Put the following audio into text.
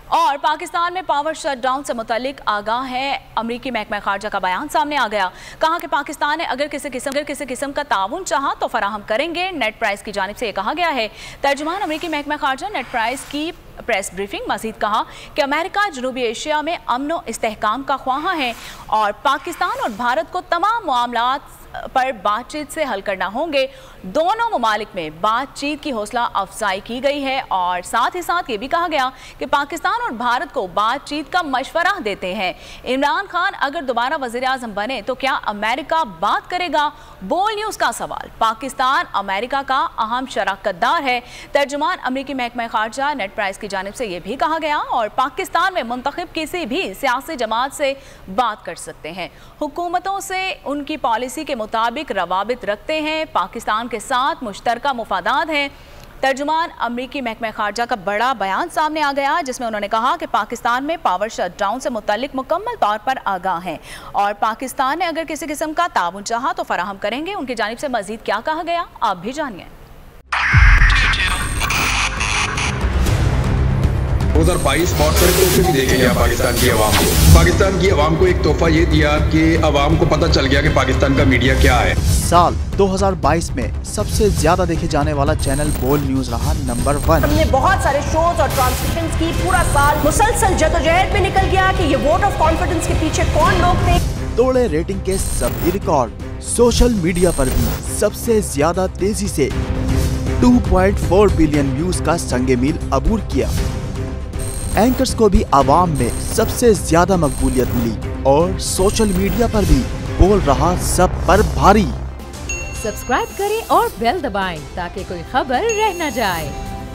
और पाकिस्तान में power shutdown से मुतालिक आगाह है। अमरीकी महकमा खारजा का बयान सामने आ गया। कहा कि पाकिस्तान ने अगर किसी किस्म का ताउन चाहा तो फराहम करेंगे। नेट प्राइस की जानिब से यह कहा गया है। तर्जुमान अमरीकी महकमा खारजा नेट प्राइस की प्रेस ब्रीफिंग मजीद कहा कि अमेरिका जनूबी एशिया में अमन व इस्तेहकाम का ख्वाहा है और पाकिस्तान और भारत को तमाम मामलात पर बातचीत से हल करना होंगे। दोनों ममालिक में बातचीत की हौसला अफजाई की गई है और साथ ही साथ ये भी कहा गया कि पाकिस्तान और भारत को बातचीत का मशवरा देते हैं। इमरान खान अगर दोबारा वज़ीर आज़म बने तो क्या अमेरिका बात करेगा? बोल न्यूज़ का सवाल। पाकिस्तान अमेरिका का अहम शराकतदार है। तर्जुमान अमरीकी महकमा खारजा नेट प्राइस की जानिब से यह भी कहा गया और पाकिस्तान में मुंतखब किसी भी सियासी जमात से बात कर सकते हैं। हुकूमतों से उनकी पॉलिसी के मुताबिक रवाबित रखते हैं। पाकिस्तान के साथ मुश्तरका मुफादात हैं। तर्जुमान अमरीकी महकमा खारजा का बड़ा बयान सामने आ गया जिसमें उन्होंने कहा कि पाकिस्तान में पावर शटडाउन से मुतल्लिक मुकम्मल तौर पर आगाह हैं और पाकिस्तान ने अगर किसी किस्म का ताउन चाहा तो फराहम करेंगे। उनकी जानिब से मजीद क्या कहा गया आप भी जानिए। 2022 बहुत सारे तोहफे भी देखे गया पाकिस्तान की आवाम को। पाकिस्तान की आवाम को एक तोहफा ये दिया कि आवाम को पता चल गया कि पाकिस्तान का मीडिया क्या है। साल 2022 में सबसे ज्यादा देखे जाने वाला चैनल बोल न्यूज रहा नंबर 1। हमने बहुत सारे शोज और ट्रांसमिशंस की। पूरा साल मुसलसल जदोजहद में निकल गया कि ये वोट ऑफ कॉन्फिडेंस के पीछे कौन लोग थे। तोड़े रेटिंग के सभी रिकॉर्ड। सोशल मीडिया पर भी सबसे ज्यादा तेजी से 2.4 बिलियन व्यूज का संगे मील अबूर किया। एंकर्स को भी आवाम में सबसे ज्यादा मकबूलियत मिली और सोशल मीडिया पर भी बोल रहा सब पर भारी। सब्सक्राइब करें और बेल दबाएं ताकि कोई खबर रह न जाए।